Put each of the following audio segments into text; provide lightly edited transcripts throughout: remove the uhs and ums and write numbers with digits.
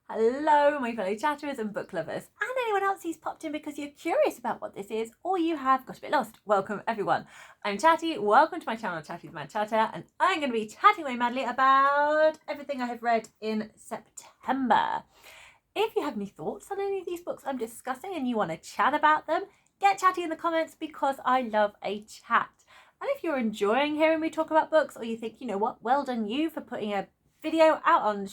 Hello, my fellow chatterers and book lovers, and anyone else who's popped in because you're curious about what this is or you have got a bit lost. Welcome, everyone. I'm Chatty. Welcome to my channel, Chatty's Mad Chatter, and I'm going to be chatting away madly about everything I have read in September. If you have any thoughts on any of these books I'm discussing and you want to chat about them, get chatty in the comments because I love a chat. And if you're enjoying hearing me talk about books, or you think, you know what, well done you for putting a video out on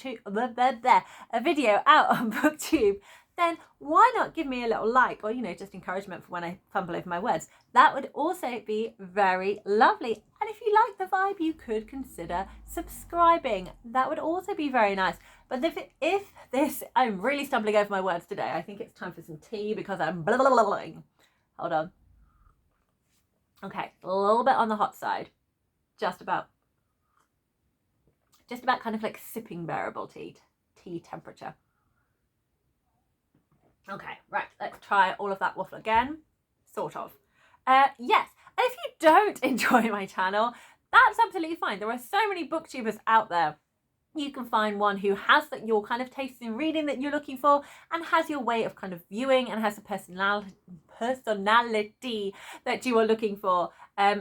BookTube, then why not give me a little like, or just encouragement for when I fumble over my words. That would also be very lovely. And if you like the vibe, you could consider subscribing. That would also be very nice. But if this, I'm really stumbling over my words today. I think it's time for some tea because I'm blah, blah, blah, blah. Hold on. Okay, a little bit on the hot side. Just about kind of like sipping bearable tea temperature. Okay, right, let's try all of that waffle again. Sort of. Yes, and if you don't enjoy my channel, that's absolutely fine. There are so many booktubers out there. You can find one who has your kind of taste in reading that you're looking for and has your way of kind of viewing and has a personality that you are looking for.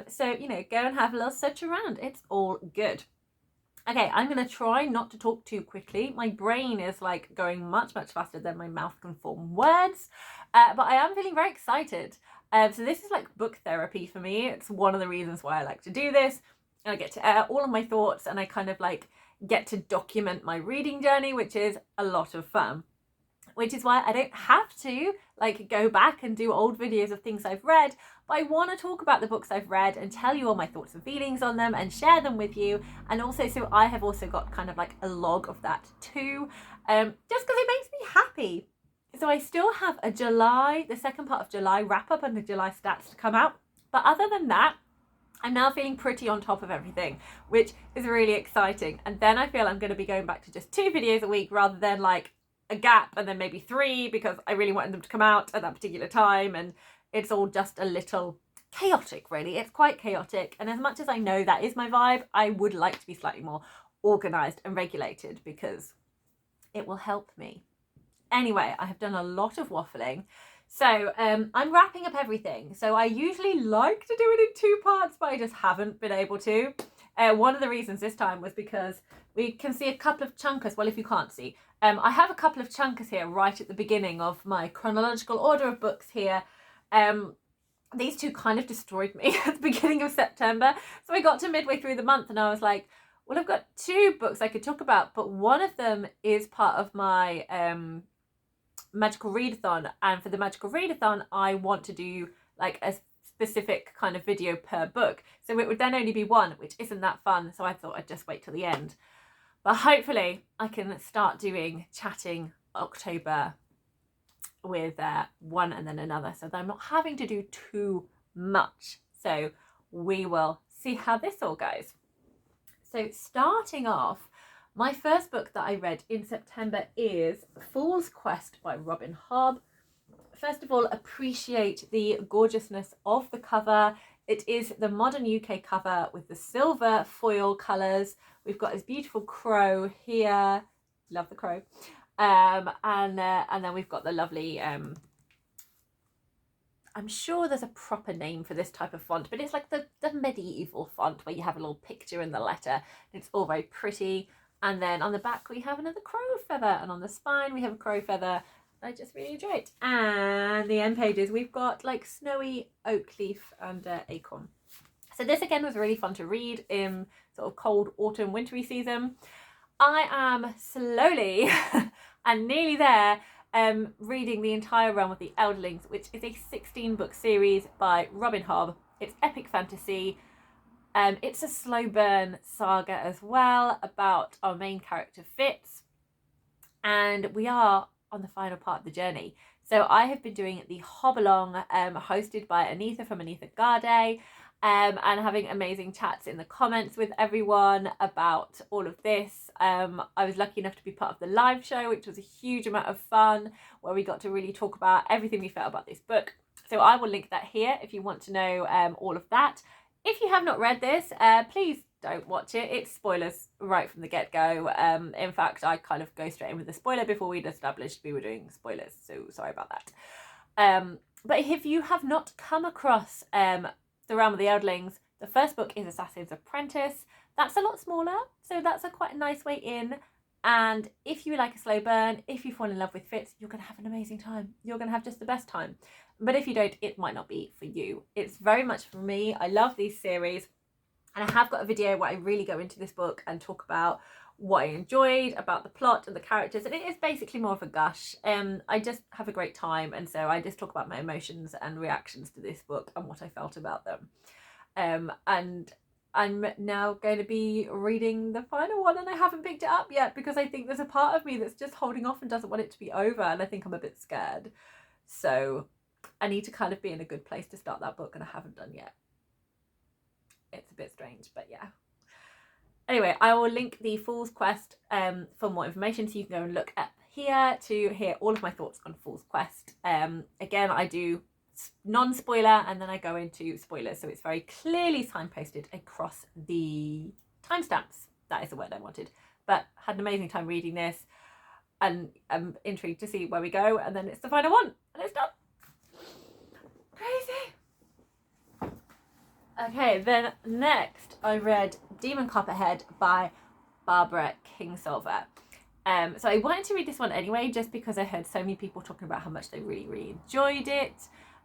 So, go and have a little search around. It's all good. Okay, I'm going to try not to talk too quickly. My brain is like going much, much faster than my mouth can form words. But I am feeling very excited. So this is like book therapy for me. It's one of the reasons why I like to do this. I get to air all of my thoughts and I kind of like get to document my reading journey, which is a lot of fun. Which is why I don't have to like go back and do old videos of things I've read, but I want to talk about the books I've read and tell you all my thoughts and feelings on them and share them with you. And also, so I have also got kind of like a log of that too, just because it makes me happy. So I still have the second part of July wrap up and the July stats to come out. But other than that, I'm now feeling pretty on top of everything, which is really exciting. And then I feel I'm going to be going back to just 2 videos a week rather than like a gap and then maybe 3 because I really wanted them to come out at that particular time, and it's all just a little chaotic, really. It's quite chaotic, and as much as I know that is my vibe, I would like to be slightly more organised and regulated because it will help me. Anyway, I have done a lot of waffling. So I'm wrapping up everything. So I usually like to do it in 2 parts, but I just haven't been able to. One of the reasons this time was because we can see a couple of chunkers. Well, if you can't see, I have a couple of chunkers here right at the beginning of my chronological order of books here. These 2 kind of destroyed me at the beginning of September. So I got to midway through the month and I was like, well, I've got 2 books I could talk about, but one of them is part of my magical readathon, and for the magical readathon I want to do like a specific kind of video per book, so it would then only be 1, which isn't that fun. So I thought I'd just wait till the end, but hopefully I can start doing chatting October with 1 and then another, so that I'm not having to do too much. So we will see how this all goes. So starting off, my first book that I read in September is Fool's Quest by Robin Hobb. First of all, appreciate the gorgeousness of the cover. It is the modern UK cover with the silver foil colours. We've got this beautiful crow here. Love the crow. And then we've got the lovely, I'm sure there's a proper name for this type of font, but it's like the medieval font where you have a little picture in the letter. It's all very pretty. And then on the back we have another crow feather, and on the spine we have a crow feather. I just really enjoy it. And the end pages, we've got like snowy oak leaf and acorn. So this again was really fun to read in sort of cold autumn wintry season. I am slowly and nearly there reading the entire run with the Elderlings, which is a 16-book series by Robin Hobb. It's epic fantasy. It's a slow burn saga as well about our main character Fitz, and we are on the final part of the journey. So I have been doing the Hob Along, hosted by Anitha from Anitha Garde, and having amazing chats in the comments with everyone about all of this. I was lucky enough to be part of the live show, which was a huge amount of fun, where we got to really talk about everything we felt about this book. So I will link that here if you want to know all of that. If you have not read this, please don't watch it. It's spoilers right from the get-go. In fact, I kind of go straight in with the spoiler before we'd established we were doing spoilers, so sorry about that. But if you have not come across The Realm of the Eldlings, the first book is Assassin's Apprentice. That's a lot smaller, so that's quite a nice way in. And if you like a slow burn, if you fall in love with Fitz, you're going to have an amazing time. You're going to have just the best time. But if you don't, it might not be for you. It's very much for me. I love these series. And I have got a video where I really go into this book and talk about what I enjoyed, about the plot and the characters. And it is basically more of a gush. I just have a great time. And so I just talk about my emotions and reactions to this book and what I felt about them. And I'm now going to be reading the final one, and I haven't picked it up yet because I think there's a part of me that's just holding off and doesn't want it to be over, and I think I'm a bit scared. So I need to kind of be in a good place to start that book, and I haven't done yet. It's a bit strange, but yeah. Anyway, I will link the Fool's Quest for more information, so you can go and look up here to hear all of my thoughts on Fool's Quest. Again, I do non-spoiler and then I go into spoilers, so it's very clearly signposted across the timestamps. That is the word I wanted. But had an amazing time reading this, and I'm intrigued to see where we go, and then it's the final one and it's done. Crazy. Okay, then next I read Demon Copperhead by Barbara Kingsolver. So I wanted to read this one anyway, just because I heard so many people talking about how much they really enjoyed it.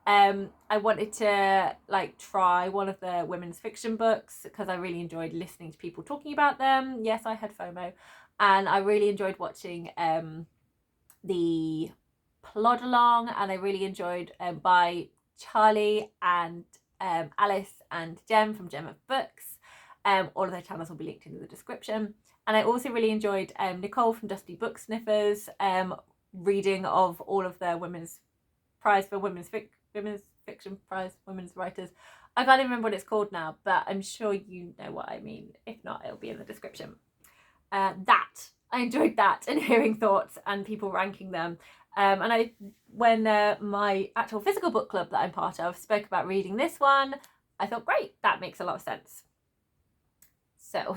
I wanted to try one of the women's fiction books because I really enjoyed listening to people talking about them. Yes, I had FOMO, and I really enjoyed watching the plod along, and I really enjoyed by Charlie and Alice and Jem from Gem of Books. All of their channels will be linked in the description. And I also really enjoyed Nicole from Dusty Book Sniffers reading of all of their women's prize for women's fiction prize, women's writers. I can't even remember what it's called now, but I'm sure you know what I mean. If not, it'll be in the description. I enjoyed that, and hearing thoughts and people ranking them. And when my actual physical book club that I'm part of spoke about reading this one, I thought, great, that makes a lot of sense. So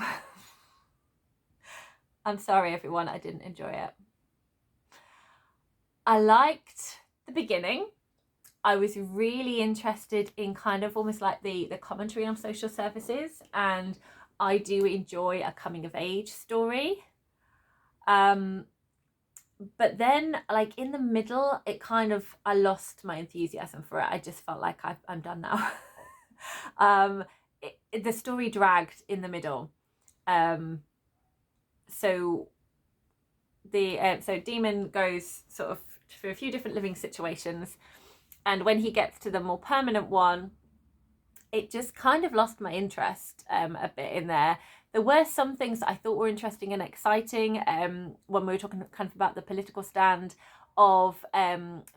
I'm sorry everyone, I didn't enjoy it. I liked the beginning. I was really interested in kind of almost like the commentary on social services, and I do enjoy a coming of age story. But then in the middle, it kind of, I lost my enthusiasm for it. I just felt like I'm done now. The story dragged in the middle. So Demon goes sort of through a few different living situations, and when he gets to the more permanent one, it just kind of lost my interest a bit in there. There were some things that I thought were interesting and exciting when we were talking kind of about the political stand of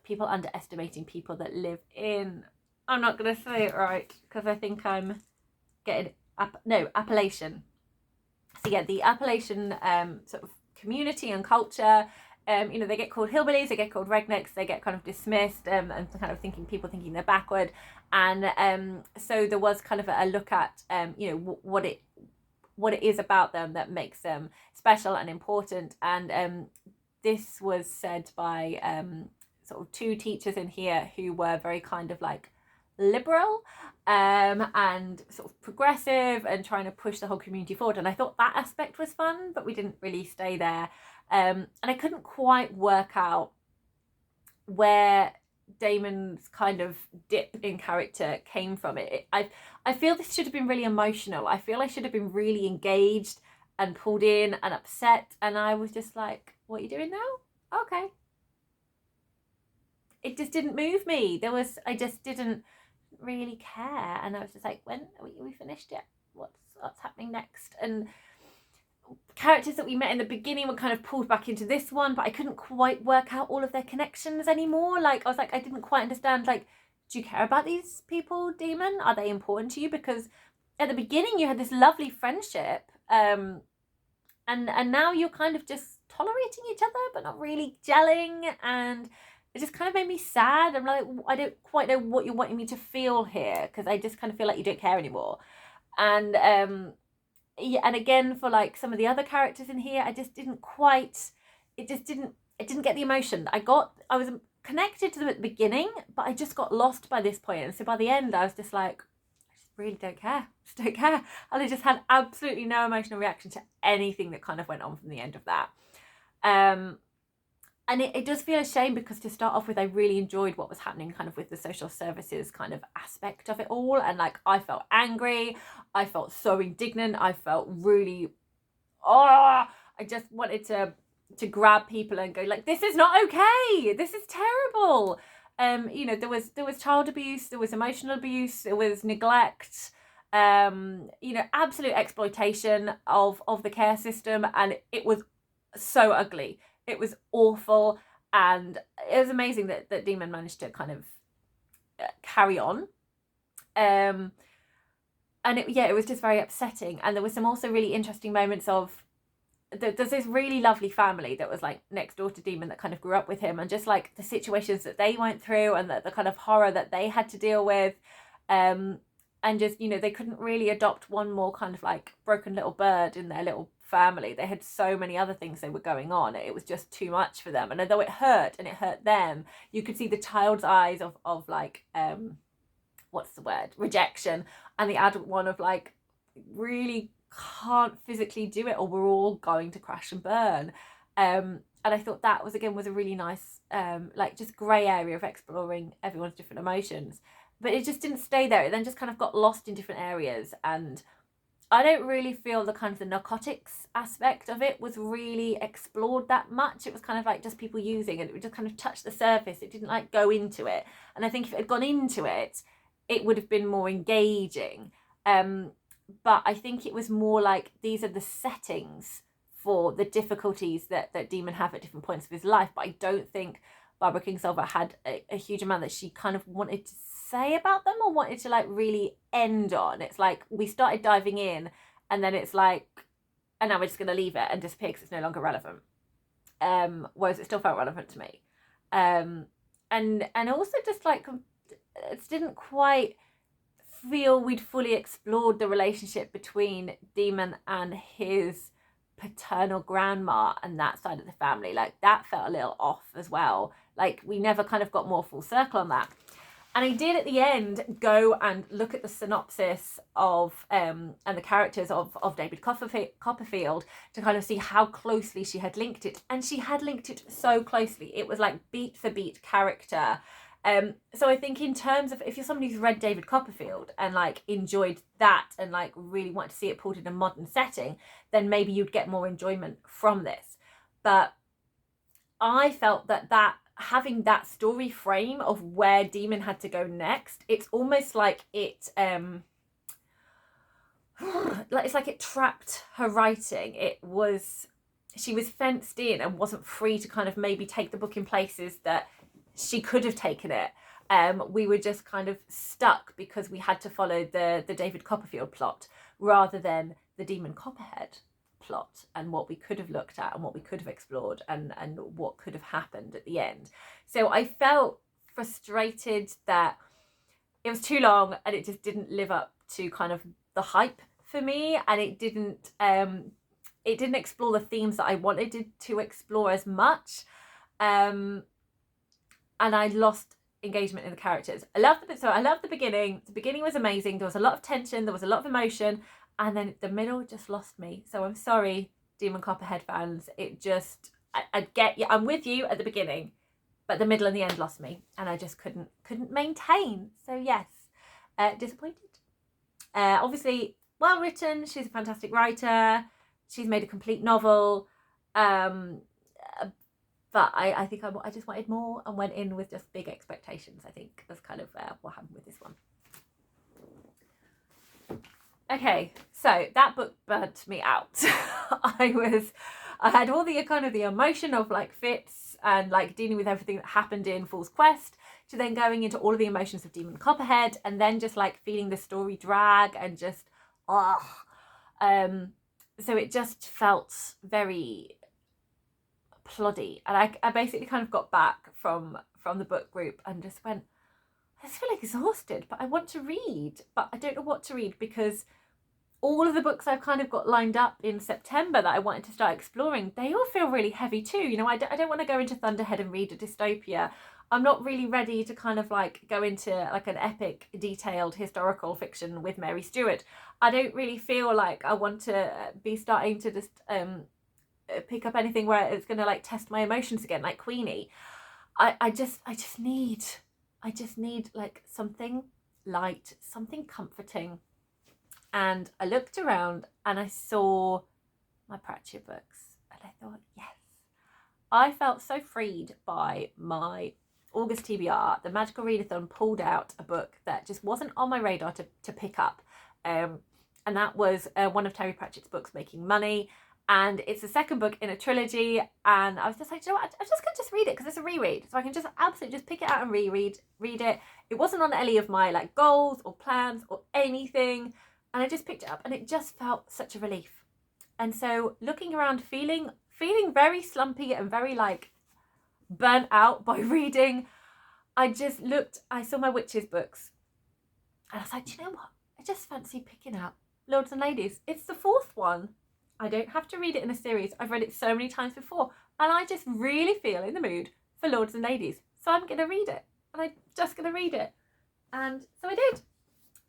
people underestimating people that live in, I'm not going to say it right because I think I'm getting, Appalachian. So yeah, the Appalachian sort of community and culture, they get called hillbillies, they get called rednecks, they get kind of dismissed and kind of people thinking they're backward. And so there was kind of a look at, what it is about them that makes them special and important. And this was said by sort of two teachers in here who were very kind of liberal and sort of progressive and trying to push the whole community forward. And I thought that aspect was fun, but we didn't really stay there. And I couldn't quite work out where Damon's kind of dip in character came from. I feel this should have been really emotional. I feel I should have been really engaged and pulled in and upset, and I was just like, what are you doing now? Okay. It just didn't move me. I just didn't really care, and I was just like, when are we finished yet? What's happening next? And characters that we met in the beginning were kind of pulled back into this one, but I couldn't quite work out all of their connections anymore. I was like, I didn't quite understand, do you care about these people, Demon? Are they important to you? Because at the beginning you had this lovely friendship, and now you're kind of just tolerating each other but not really gelling, and it just kind of made me sad. I'm like, I don't quite know what you're wanting me to feel here, because I just kind of feel like you don't care anymore. And yeah, and again for like some of the other characters in here, I just didn't quite, it didn't get the emotion. I was connected to them at the beginning, but I just got lost by this point. And so by the end, I was just like, I just really don't care. Just don't care. And I just had absolutely no emotional reaction to anything that kind of went on from the end of that. And it does feel a shame, because to start off with, I really enjoyed what was happening kind of with the social services kind of aspect of it all. And like, I felt angry. I felt so indignant. I felt really, I just wanted to grab people and go like, this is not okay. This is terrible. You know, there was child abuse, there was emotional abuse, there was neglect, you know, absolute exploitation of the care system. And it was so ugly. It was awful, and it was amazing that Demon managed to kind of carry on. And it was just very upsetting. And there was some also really interesting moments of, there's this really lovely family that was like next door to Demon that kind of grew up with him, and just like the situations that they went through and the kind of horror that they had to deal with. And just, you know, they couldn't really adopt one more kind of like broken little bird in their little family. They had so many other things they were going on. It was just too much for them. And although it hurt and it hurt them, you could see the child's eyes of like, what's the word? Rejection. And the adult one of like, really can't physically do it, or we're all going to crash and burn. And I thought that was a really nice, like just grey area of exploring everyone's different emotions. But it just didn't stay there. It then just kind of got lost in different areas. And I don't really feel the kind of the narcotics aspect of it was really explored that much. It was kind of like just people using it. It would just kind of touch the surface. It didn't like go into it. And I think if it had gone into it, it would have been more engaging. But I think it was more like, these are the settings for the difficulties that Demon have at different points of his life. But I don't think Barbara Kingsolver had a huge amount that she kind of wanted to say about them, or wanted to like really end on. It's like we started diving in, and then it's like, and now we're just going to leave it and disappear because it's no longer relevant. Whereas it still felt relevant to me. And also just like, it didn't quite feel we'd fully explored the relationship between Demon and his paternal grandma and that side of the family. Like, that felt a little off as well. Like, we never kind of got more full circle on that. And I did at the end go and look at the synopsis of and the characters of David Copperfield to kind of see how closely she had linked it. And she had linked it so closely. It was like beat for beat character. So I think in terms of, if you're somebody who's read David Copperfield and like enjoyed that and like really want to see it pulled in a modern setting, then maybe you'd get more enjoyment from this. But I felt that having that story frame of where Demon had to go next, it's almost like it's like it trapped her writing. She was fenced in and wasn't free to kind of maybe take the book in places that she could have taken it. We were just kind of stuck because we had to follow the David Copperfield plot rather than the Demon Copperhead plot, and what we could have looked at and what we could have explored and what could have happened at the end. So I felt frustrated that it was too long and it just didn't live up to kind of the hype for me, and it didn't explore the themes that I wanted it to explore as much. And I lost engagement in the characters. I loved the beginning. The beginning was amazing. There was a lot of tension, there was a lot of emotion, and then the middle just lost me. So I'm sorry, Demon Copperhead fans. It just, I get you. I'm with you at the beginning, but the middle and the end lost me, and I just couldn't maintain. So yes, disappointed. Obviously, well written. She's a fantastic writer. She's made a complete novel. But I think I just wanted more and went in with just big expectations. I think that's kind of what happened with this one. Okay, so that book burnt me out. I had all the kind of the emotion of like Fitz and like dealing with everything that happened in Fool's Quest, to then going into all of the emotions of Demon Copperhead, and then just like feeling the story drag and just so it just felt very ploddy. And I basically kind of got back from the book group and just went, I just feel exhausted, but I want to read, but I don't know what to read, because all of the books I've kind of got lined up in September that I wanted to start exploring, they all feel really heavy too. You know, I don't want to go into Thunderhead and read a dystopia. I'm not really ready to kind of like go into like an epic, detailed historical fiction with Mary Stuart. I don't really feel like I want to be starting to just pick up anything where it's going to like test my emotions again, like Queenie. I just need like something light, something comforting. And I looked around and I saw my Pratchett books and I thought, yes. I felt so freed by my August TBR. The Magical Readathon pulled out a book that just wasn't on my radar to pick up. And that was one of Terry Pratchett's books, Making Money. And it's the second book in a trilogy. And I was just like, you know what? I'm just going to just read it because it's a reread. So I can just absolutely just pick it out and read it. It wasn't on any of my like goals or plans or anything. And I just picked it up and it just felt such a relief. And so looking around, feeling very slumpy and very like burnt out by reading, I saw my witches books. And I was like, do you know what? I just fancy picking up Lords and Ladies. It's the fourth one. I don't have to read it in a series. I've read it so many times before. And I just really feel in the mood for Lords and Ladies. So I'm going to read it. And I'm just going to read it. And so I did.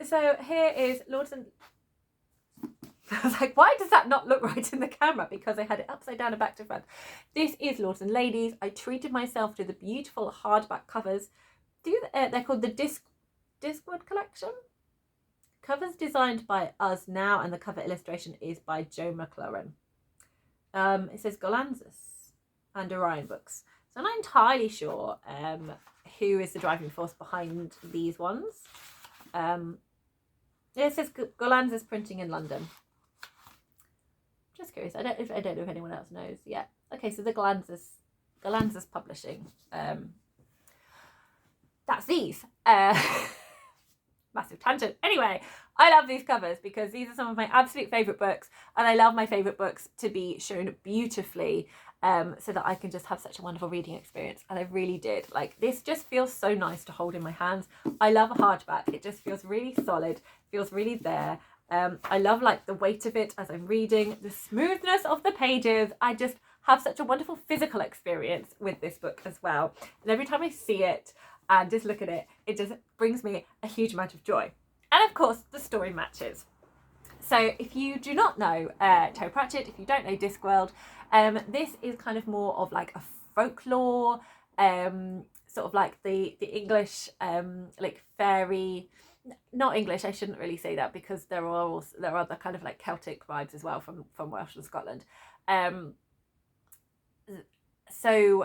So here is Lords and... I was like, why does that not look right in the camera? Because I had it upside down and back to front. This is Lords and Ladies. I treated myself to the beautiful hardback covers. They're called the Discwood Collection. Covers designed by Us Now, and the cover illustration is by Joe McLaren. It says Golanzas and Orion Books. So I'm not entirely sure who is the driving force behind these ones. It says Golanzas Printing in London. Just curious. I don't know if anyone else knows yet. Okay, so the Golanzas Publishing. That's these. Massive tangent. Anyway, I love these covers because these are some of my absolute favourite books, and I love my favourite books to be shown beautifully so that I can just have such a wonderful reading experience. And I really did. Like, this just feels so nice to hold in my hands. I love a hardback. It just feels really solid, feels really there. I love like the weight of it as I'm reading, the smoothness of the pages. I just have such a wonderful physical experience with this book as well. And every time I see it and just look at it, it just brings me a huge amount of joy. And of course, the story matches. So if you do not know Terry Pratchett, if you don't know Discworld, this is kind of more of like a folklore, sort of like the English, like fairy, not English, I shouldn't really say that because there are other kind of like Celtic vibes as well from Welsh and Scotland. So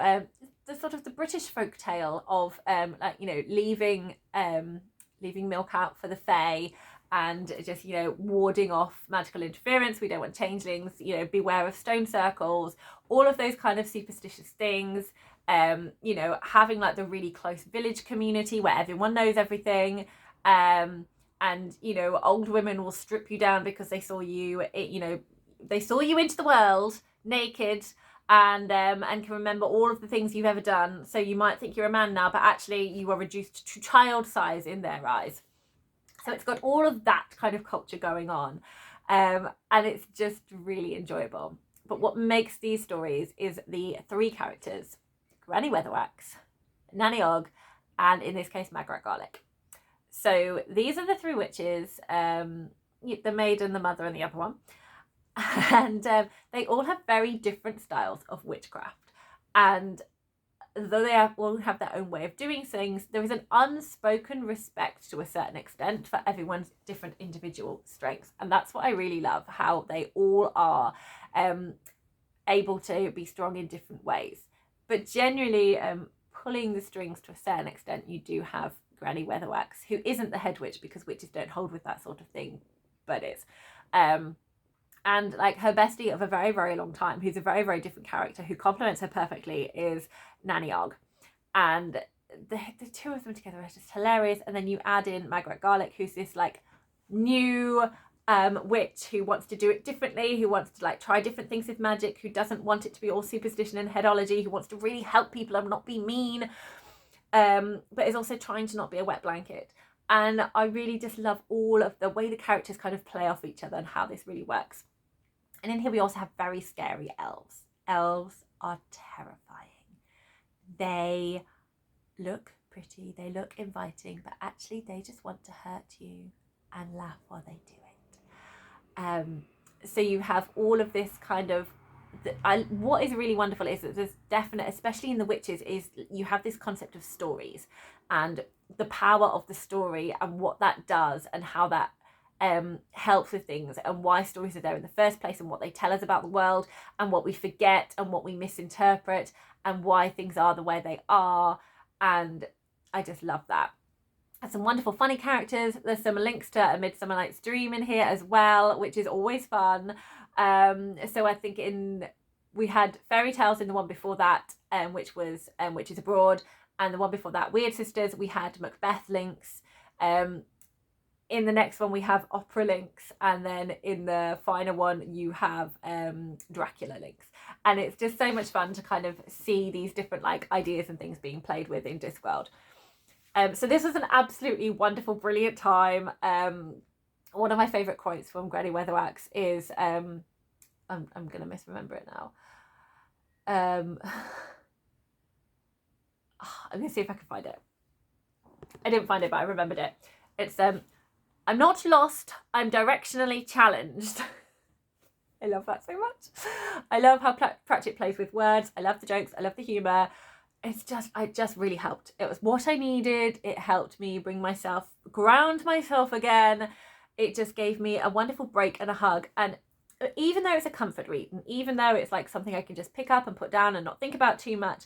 the sort of the British folk tale of like, you know, leaving milk out for the fae and just, you know, warding off magical interference. We don't want changelings, you know, beware of stone circles, all of those kind of superstitious things. You know, having like the really close village community where everyone knows everything. And, you know, old women will strip you down because they saw you, you know, they saw you into the world naked and can remember all of the things you've ever done. So you might think you're a man now, but actually you are reduced to child size in their eyes. So it's got all of that kind of culture going on. And it's just really enjoyable. But what makes these stories is the three characters, Granny Weatherwax, Nanny Og, and in this case, Margaret Garlick. So these are the three witches, the maiden, the mother, and the other one. And they all have very different styles of witchcraft. And though they all have their own way of doing things, there is an unspoken respect to a certain extent for everyone's different individual strengths. And that's what I really love, how they all are able to be strong in different ways. But generally, pulling the strings to a certain extent, you do have Granny Weatherwax, who isn't the head witch because witches don't hold with that sort of thing, but is. And like her bestie of a very, very long time, who's a very, very different character, who complements her perfectly, is Nanny Og. And the two of them together are just hilarious. And then you add in Margaret Garlick, who's this like new witch who wants to do it differently, who wants to like try different things with magic, who doesn't want it to be all superstition and headology, who wants to really help people and not be mean, but is also trying to not be a wet blanket. And I really just love all of the way the characters kind of play off each other and how this really works. And in here we also have very scary elves. Elves are terrifying. They look pretty, they look inviting, but actually they just want to hurt you and laugh while they do it. So you have all of this kind of, what is really wonderful is that there's definite, especially in the witches, is you have this concept of stories and the power of the story and what that does and how that helps with things and why stories are there in the first place and what they tell us about the world and what we forget and what we misinterpret and why things are the way they are. And I just love that. There's some wonderful funny characters. There's some links to A Midsummer Night's Dream in here as well, which is always fun. So I think we had Fairy Tales in the one before that, which was Witches Abroad, and the one before that, Weird Sisters. We had Macbeth links. In the next one we have opera links, and then in the final one you have Dracula links. And it's just so much fun to kind of see these different like ideas and things being played with in Discworld. So this was an absolutely wonderful, brilliant time. One of my favourite quotes from Granny Weatherwax is, I'm going to misremember it now. I'm going to see if I can find it. I didn't find it, but I remembered it. It's, I'm not lost, I'm directionally challenged. I love that so much. I love how Pratchett plays with words. I love the jokes. I love the humour. It just really helped. It was what I needed. It helped me ground myself again. It just gave me a wonderful break and a hug. And even though it's a comfort read, and even though it's like something I can just pick up and put down and not think about too much,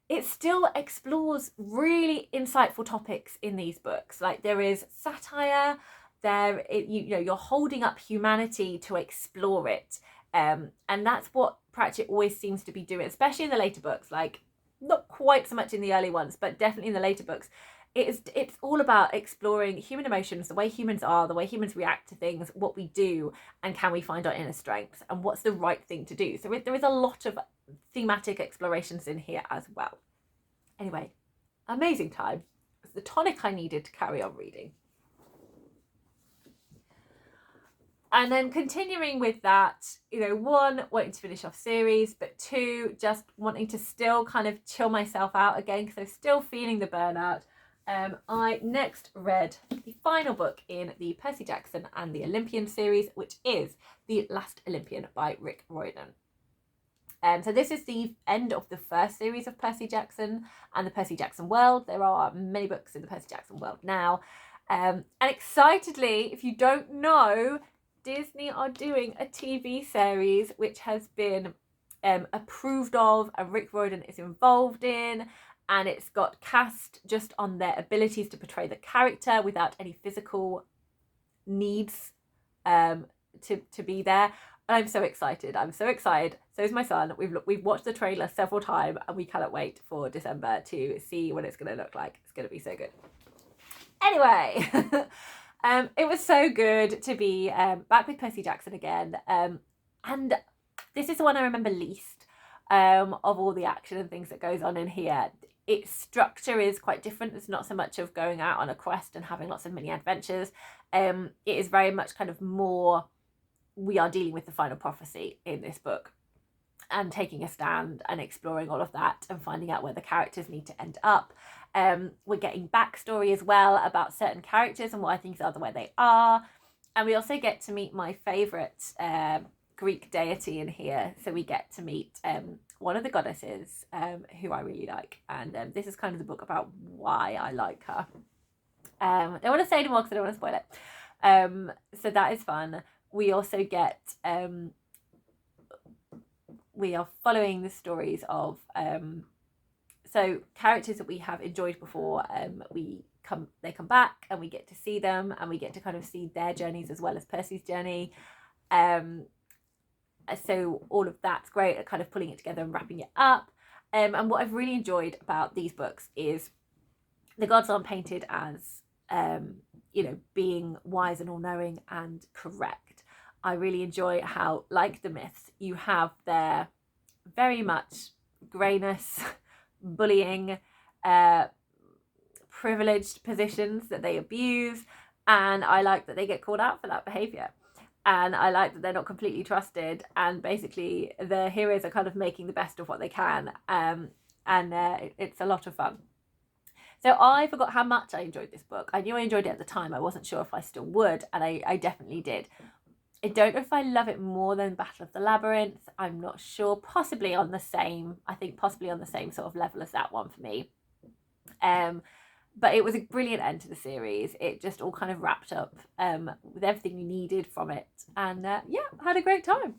it still explores really insightful topics in these books. Like there is satire, you're holding up humanity to explore it. And that's what Pratchett always seems to be doing, especially in the later books. Like, not quite so much in the early ones, but definitely in the later books. It's all about exploring human emotions, the way humans are, the way humans react to things, what we do, and can we find our inner strengths, and what's the right thing to do. So there is a lot of thematic explorations in here as well. Anyway, amazing time. It's the tonic I needed to carry on reading. And then continuing with that, one, wanting to finish off series, but two, just wanting to still kind of chill myself out again because I'm still feeling the burnout. I next read the final book in the Percy Jackson and the Olympian series, which is The Last Olympian by Rick Riordan. So this is the end of the first series of Percy Jackson and the Percy Jackson world. There are many books in the Percy Jackson world now. And excitedly, if you don't know, Disney are doing a TV series which has been approved of and Rick Riordan is involved in, and it's got cast just on their abilities to portray the character without any physical needs to be there. And I'm so excited. So is my son. We've watched the trailer several times and we cannot wait for December to see what it's going to look like. It's going to be so good. Anyway, it was so good to be back with Percy Jackson again. And this is the one I remember least of all the action and things that goes on in here. Its structure is quite different. It's not so much of going out on a quest and having lots of mini adventures. It is very much kind of more, we are dealing with the final prophecy in this book and taking a stand and exploring all of that and finding out where the characters need to end up. We're getting backstory as well about certain characters and why things are the way they are. And we also get to meet my favourite Greek deity in here. So we get to meet one of the goddesses who I really like. And this is kind of the book about why I like her. I don't want to say anymore because I don't want to spoil it. So that is fun. We also get... we are following the stories of... So characters that we have enjoyed before, they come back and we get to see them and we get to kind of see their journeys as well as Percy's journey. So all of that's great at kind of pulling it together and wrapping it up. And what I've really enjoyed about these books is the gods aren't painted as, being wise and all-knowing and correct. I really enjoy how, like the myths, you have their very much greyness, bullying, privileged positions that they abuse, and I like that they get called out for that behaviour. And I like that they're not completely trusted, and basically the heroes are kind of making the best of what they can, and it's a lot of fun. So I forgot how much I enjoyed this book. I knew I enjoyed it at the time. I wasn't sure if I still would, and I definitely did. I don't know if I love it more than Battle of the Labyrinth. I'm not sure. Possibly on the same sort of level as that one for me. But it was a brilliant end to the series. It just all kind of wrapped up with everything you needed from it. And yeah, had a great time.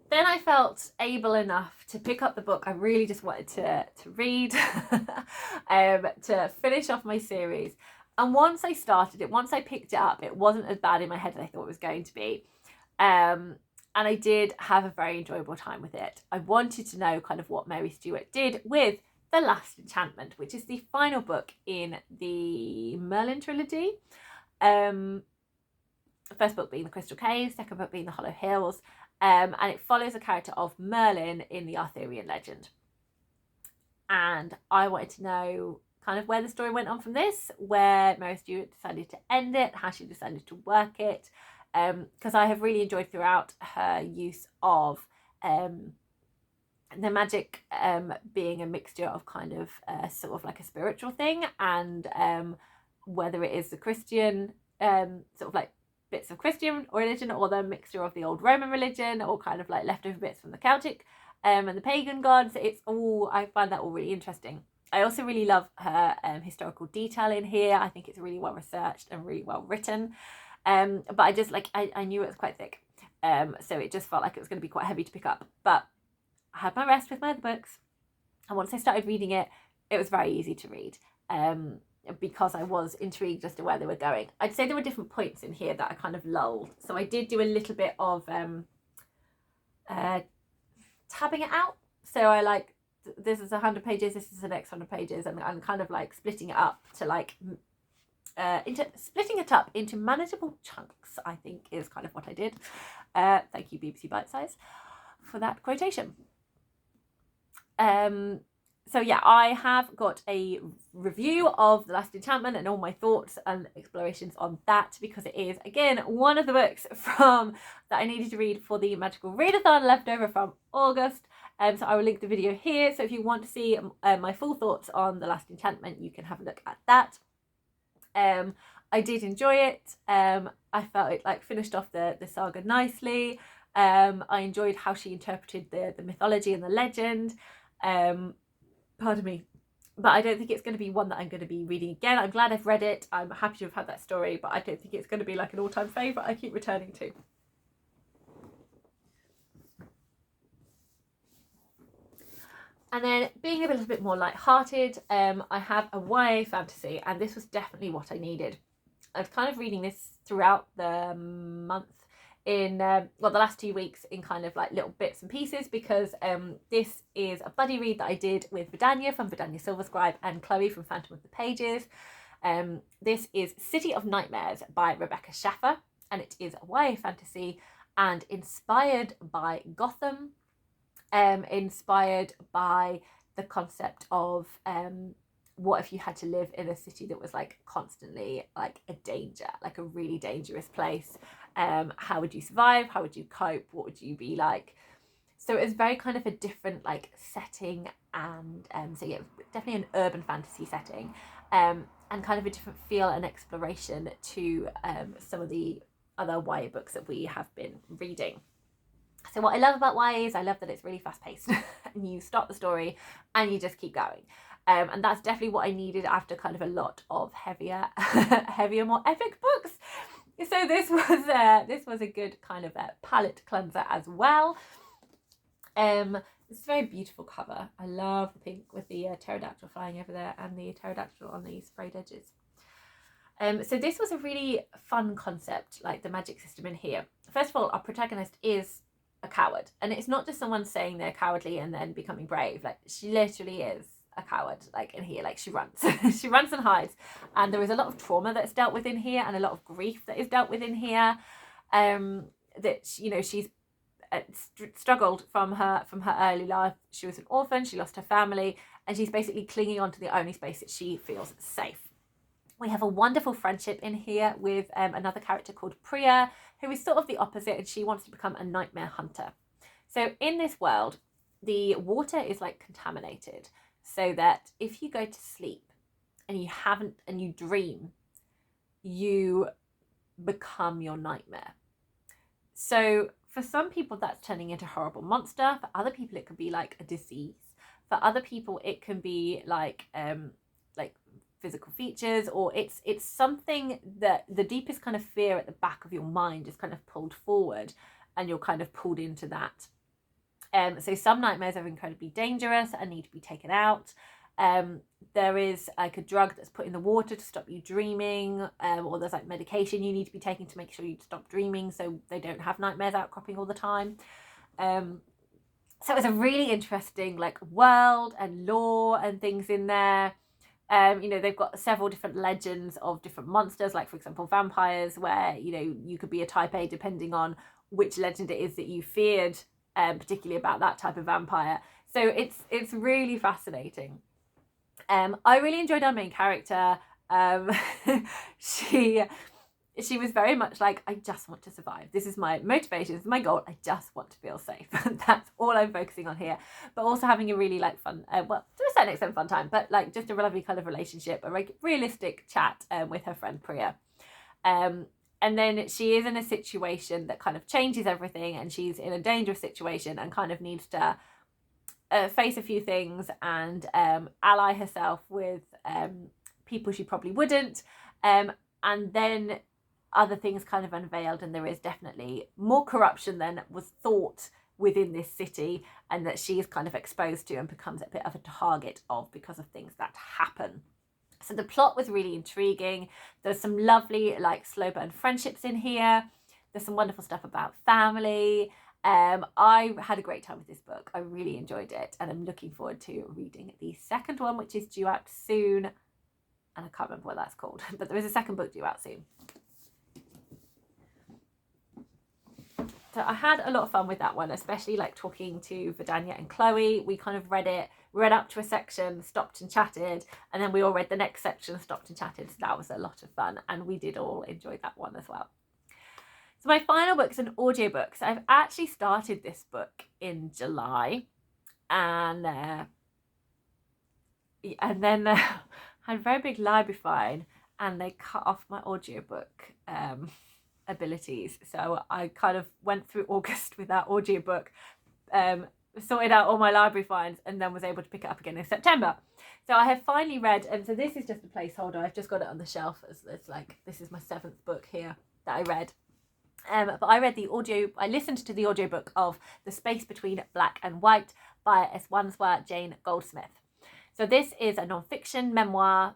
Then I felt able enough to pick up the book I really just wanted to read, to finish off my series. And once I started it, once I picked it up, it wasn't as bad in my head as I thought it was going to be. And I did have a very enjoyable time with it. I wanted to know kind of what Mary Stuart did with The Last Enchantment, which is the final book in the Merlin trilogy. The first book being The Crystal Cave, second book being The Hollow Hills. And it follows the character of Merlin in the Arthurian legend. And I wanted to know kind of where the story went on from this, where Mary Stuart decided to end it, how she decided to work it, because I have really enjoyed throughout her use of the magic being a mixture of kind of sort of like a spiritual thing, and whether it is the Christian sort of like bits of Christian religion, or the mixture of the old Roman religion, or kind of like leftover bits from the Celtic and the pagan gods. It's all, I find that all really interesting. I also really love her historical detail in here. I think it's really well researched and really well written. But I just I knew it was quite thick. So it just felt like it was going to be quite heavy to pick up. But I had my rest with my other books. And once I started reading it, it was very easy to read. Because I was intrigued as to where they were going. I'd say there were different points in here that I kind of lulled. So I did do a little bit of tabbing it out. So I this is 100 pages, this is the next 100 pages, and I'm kind of like splitting it up to splitting it up into manageable chunks, I think is kind of what I did. Thank you, BBC Bite Size, for that quotation. So yeah, I have got a review of The Last Enchantment and all my thoughts and explorations on that, because it is, again, one of the books that I needed to read for the Magical Readathon left over from August. So I will link the video here. So if you want to see my full thoughts on The Last Enchantment, you can have a look at that. I did enjoy it. I felt it finished off the saga nicely. I enjoyed how she interpreted the mythology and the legend. Pardon me, but I don't think it's going to be one that I'm going to be reading again. I'm glad I've read it. I'm happy to have had that story, but I don't think it's going to be like an all-time favourite I keep returning to. And then being a little bit more light-hearted, I have a YA fantasy, and this was definitely what I needed. I was kind of reading this throughout the month, in the last 2 weeks, in kind of like little bits and pieces, because this is a buddy read that I did with Vidania from Vidania Silverscribe and Chloe from Phantom of the Pages. This is City of Nightmares by Rebecca Schaffer, and it is a YA fantasy and inspired by Gotham, inspired by the concept of what if you had to live in a city that was constantly a danger, a really dangerous place. How would you survive? How would you cope? What would you be like? So it's very kind of a different setting, and so yeah, definitely an urban fantasy setting, and kind of a different feel and exploration to some of the other YA books that we have been reading. So what I love about YA is I love that it's really fast paced and you start the story and you just keep going. And that's definitely what I needed after kind of a lot of heavier, more epic books. So this was a good kind of palette cleanser as well. It's a very beautiful cover. I love the pink with the pterodactyl flying over there and the pterodactyl on the sprayed edges. So this was a really fun concept, the magic system in here. First of all, our protagonist is a coward, and it's not just someone saying they're cowardly and then becoming brave. She literally is a coward, in here. She runs. She runs and hides, and there is a lot of trauma that's dealt with in here, and a lot of grief that is dealt with in here. That she's struggled from her early life. She was an orphan, she lost her family, and she's basically clinging on to the only space that she feels safe. We have a wonderful friendship in here with another character called Priya, who is sort of the opposite, and she wants to become a nightmare hunter. So in this world, the water is like contaminated, so that if you go to sleep and you dream, you become your nightmare. So for some people that's turning into a horrible monster. For other people it could be like a disease. For other people it can be like physical features, or it's something that the deepest kind of fear at the back of your mind is kind of pulled forward and you're kind of pulled into that. So some nightmares are incredibly dangerous and need to be taken out. There is like a drug that's put in the water to stop you dreaming, or there's like medication you need to be taking to make sure you stop dreaming so they don't have nightmares outcropping all the time. So it's a really interesting like world and lore and things in there. They've got several different legends of different monsters, like for example vampires, where you could be a type A depending on which legend it is that you feared, particularly about that type of vampire. So it's really fascinating. I really enjoyed our main character. She was very much like, I just want to survive. This is my motivation, this is my goal. I just want to feel safe. That's all I'm focusing on here. But also having a really like fun, well, to a certain extent fun time, but like just a lovely kind of relationship, a realistic chat with her friend Priya. And then she is in a situation that kind of changes everything, and she's in a dangerous situation and kind of needs to face a few things and ally herself with people she probably wouldn't. And then other things kind of unveiled, and there is definitely more corruption than was thought within this city, and that she is kind of exposed to and becomes a bit of a target of because of things that happen. So the plot was really intriguing. There's some lovely like slow burn friendships in here. There's some wonderful stuff about family. I had a great time with this book. I really enjoyed it, and I'm looking forward to reading the second one, which is due out soon, and I can't remember what that's called, but there is a second book due out soon. So I had a lot of fun with that one, especially like talking to Vidania and Chloe. We kind of read up to a section, stopped and chatted, and then we all read the next section, stopped and chatted. So that was a lot of fun, and we did all enjoy that one as well. So my final book is an audiobook. So I've actually started this book in July, and then had a very big library fine, and they cut off my audiobook abilities. So I kind of went through August with that audiobook, sorted out all my library fines, and then was able to pick it up again in September. So I have finally read, and so this is just a placeholder. I've just got it on the shelf as like, this is my 7th book here that I read. But I listened to the audiobook of The Space Between Black and White by Eswanswa Jane Goldsmith. So this is a non-fiction memoir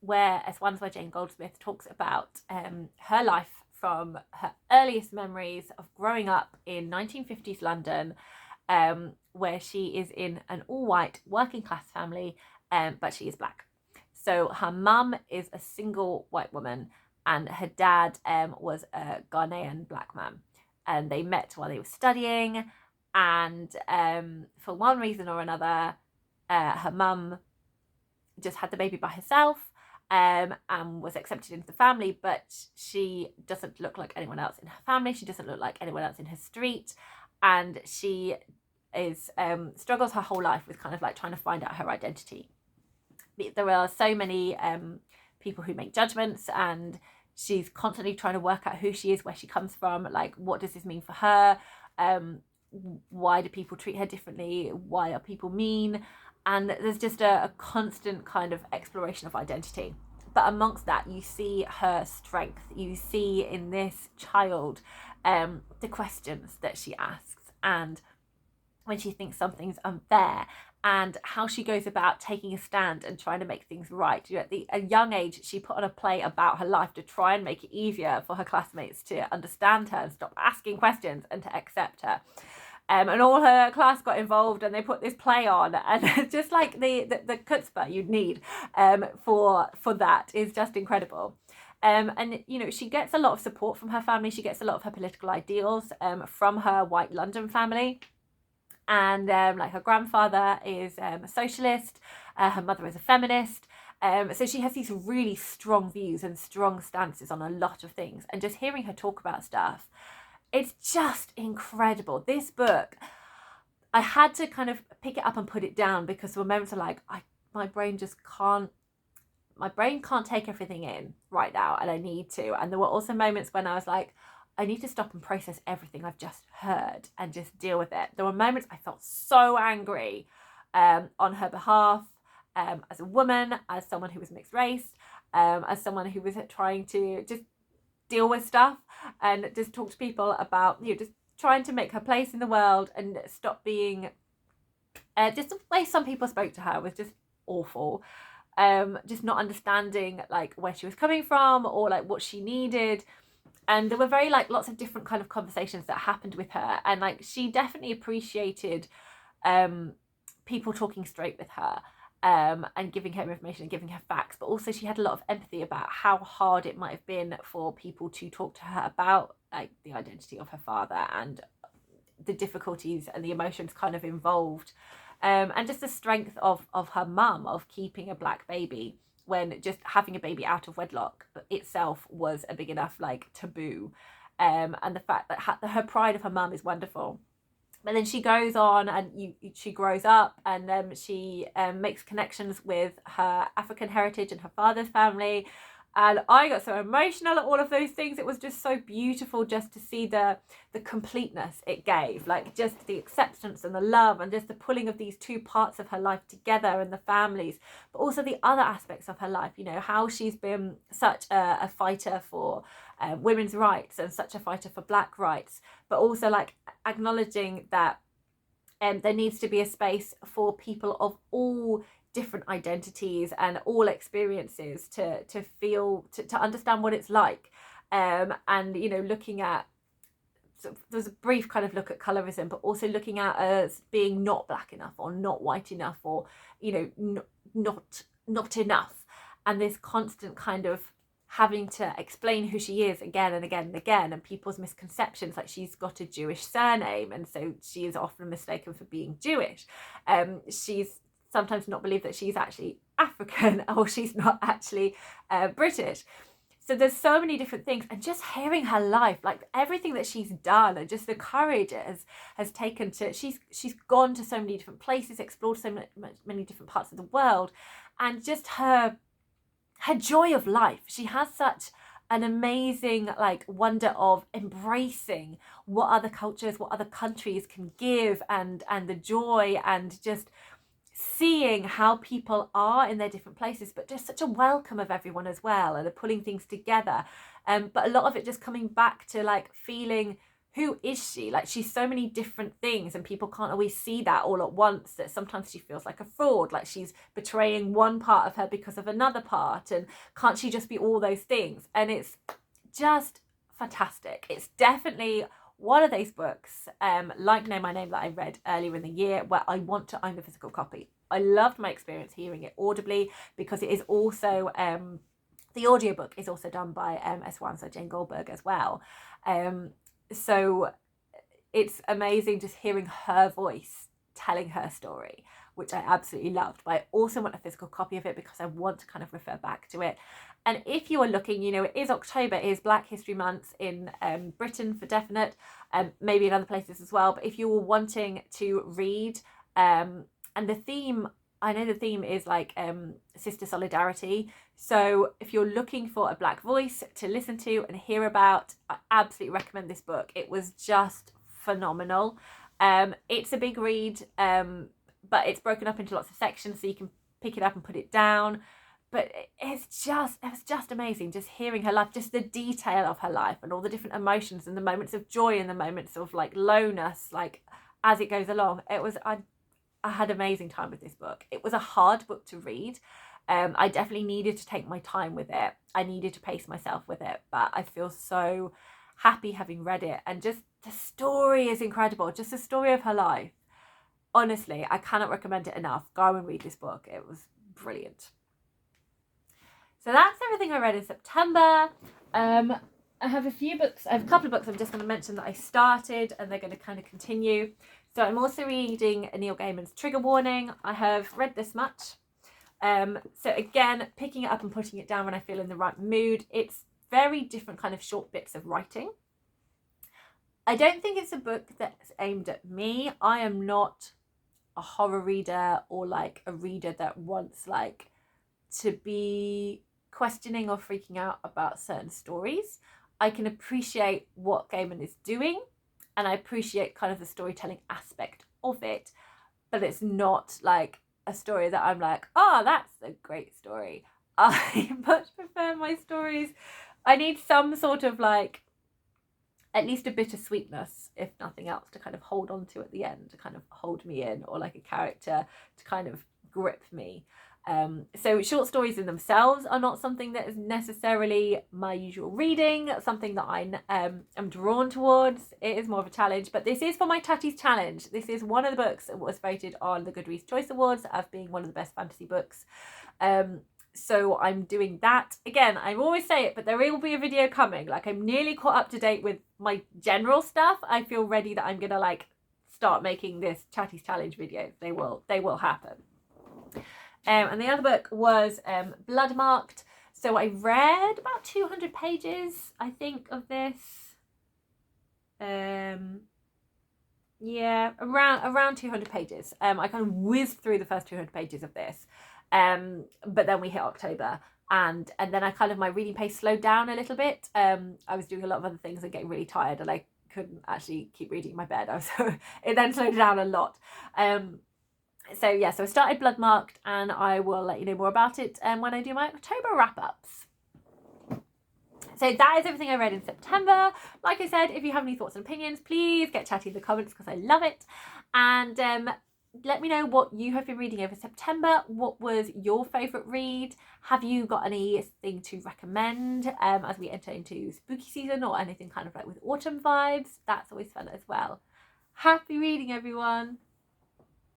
where Eswanswa Jane Goldsmith talks about her life from her earliest memories of growing up in 1950s London, where she is in an all-white working class family, but she is black. So her mum is a single white woman, and her dad was a Ghanaian black man, and they met while they were studying, and for one reason or another her mum just had the baby by herself, and was accepted into the family, but she doesn't look like anyone else in her family. She doesn't look like anyone else in her street, and she is struggles her whole life with kind of like trying to find out her identity. There are so many people who make judgments, and she's constantly trying to work out who she is, where she comes from, like what does this mean for her, why do people treat her differently, why are people mean, and there's just a constant kind of exploration of identity. But amongst that, you see her strength. You see in this child the questions that she asks, and when she thinks something's unfair, and how she goes about taking a stand and trying to make things right. At a young age, she put on a play about her life to try and make it easier for her classmates to understand her and stop asking questions and to accept her. And all her class got involved, and they put this play on, and it's just like the chutzpah you'd need for that is just incredible. And, you know, she gets a lot of support from her family. She gets a lot of her political ideals from her white London family. And like her grandfather is a socialist, her mother is a feminist. So she has these really strong views and strong stances on a lot of things. And just hearing her talk about stuff, it's just incredible. This book, I had to kind of pick it up and put it down because there were moments of like, my brain can't take everything in right now, and I need to. And there were also moments when I was like, I need to stop and process everything I've just heard and just deal with it. There were moments I felt so angry on her behalf, as a woman, as someone who was mixed race, as someone who was trying to just deal with stuff and just talk to people about, you know, just trying to make her place in the world and stop being, just the way some people spoke to her was just awful. Just not understanding like where she was coming from or like what she needed. And there were very like lots of different kind of conversations that happened with her, and like she definitely appreciated people talking straight with her, and giving her information and giving her facts, but also she had a lot of empathy about how hard it might have been for people to talk to her about like the identity of her father and the difficulties and the emotions kind of involved, and just the strength of her mum of keeping a black baby when just having a baby out of wedlock itself was a big enough like taboo, and the fact that her pride of her mum is wonderful. But then she goes on and she grows up, and she makes connections with her African heritage and her father's family. And I got so emotional at all of those things. It was just so beautiful just to see the completeness it gave, like just the acceptance and the love and just the pulling of these two parts of her life together and the families, but also the other aspects of her life, you know, how she's been such a fighter for women's rights and such a fighter for black rights, but also like acknowledging that there needs to be a space for people of all different identities and all experiences to feel, to understand what it's like, and you know, looking at, so there's a brief kind of look at colorism, but also looking at as being not black enough or not white enough, or you know, not enough, and this constant kind of having to explain who she is again and again and again, and people's misconceptions, like she's got a Jewish surname and so she is often mistaken for being Jewish. She's sometimes not believe that she's actually African or she's not actually British. So there's so many different things, and just hearing her life, like everything that she's done and just the courage it has taken to, she's gone to so many different places, explored so many different parts of the world, and just her joy of life. She has such an amazing like wonder of embracing what other cultures, what other countries can give, and the joy, and just seeing how people are in their different places, but just such a welcome of everyone as well, and pulling things together. But a lot of it just coming back to like feeling, who is she? Like she's so many different things, and people can't always see that all at once, that sometimes she feels like a fraud, like she's betraying one part of her because of another part, and can't she just be all those things? And it's just fantastic. It's definitely one of those books, like Know My Name, that I read earlier in the year, where I want to own the physical copy. I loved my experience hearing it audibly, because it is also the audiobook is also done by S1, so Jane Goldberg as well. So it's amazing just hearing her voice telling her story, which I absolutely loved. But I also want a physical copy of it because I want to kind of refer back to it. And if you are looking, you know, it is October, it is Black History Month in Britain for definite, maybe in other places as well. But if you were wanting to read, and the theme, I know the theme is like sister solidarity. So if you're looking for a black voice to listen to and hear about, I absolutely recommend this book. It was just phenomenal. It's a big read, but it's broken up into lots of sections, so you can pick it up and put it down. But it was just amazing, just hearing her life, just the detail of her life and all the different emotions and the moments of joy and the moments of like lowness, like as it goes along. I had an amazing time with this book. It was a hard book to read. I definitely needed to take my time with it. I needed to pace myself with it, but I feel so happy having read it. And just the story is incredible. Just the story of her life. Honestly, I cannot recommend it enough. Go and read this book. It was brilliant. So that's everything I read in September. I have a couple of books I'm just going to mention that I started and they're going to kind of continue. So I'm also reading Neil Gaiman's Trigger Warning. I have read this much. So again, picking it up and putting it down when I feel in the right mood. It's very different kind of short bits of writing. I don't think it's a book that's aimed at me. I am not a horror reader or like a reader that wants like to be questioning or freaking out about certain stories. I can appreciate what Gaiman is doing and I appreciate kind of the storytelling aspect of it, but it's not like a story that I'm like, oh, that's a great story. I much prefer my stories. I need some sort of like, at least a bit of sweetness, if nothing else, to kind of hold on to at the end, to kind of hold me in, or like a character to kind of grip me. So short stories in themselves are not something that is necessarily my usual reading, something that I am drawn towards. It is more of a challenge, but this is for my Tatties Challenge. This is one of the books that was voted on the Goodreads Choice Awards as being one of the best fantasy books. So I'm doing that. Again, I always say it, but there will be a video coming. Like, I'm nearly caught up to date with my general stuff. I feel ready that I'm gonna like start making this Chatties Challenge videos. They will happen. And the other book was Bloodmarked. So I read about 200 pages, I think, of this. Yeah, around 200 pages. I kind of whizzed through the first 200 pages of this. But then we hit October and then I kind of, my reading pace slowed down a little bit. I was doing a lot of other things and getting really tired and I couldn't actually keep reading in my bed. It then slowed down a lot. So I started Bloodmarked and I will let you know more about it when I do my October wrap-ups. So that is everything I read in September. Like I said, if you have any thoughts and opinions, please get chatty in the comments because I love it. And let me know what you have been reading over September. What was your favourite read? Have you got anything to recommend as we enter into spooky season or anything kind of like with autumn vibes? That's always fun as well. Happy reading, everyone.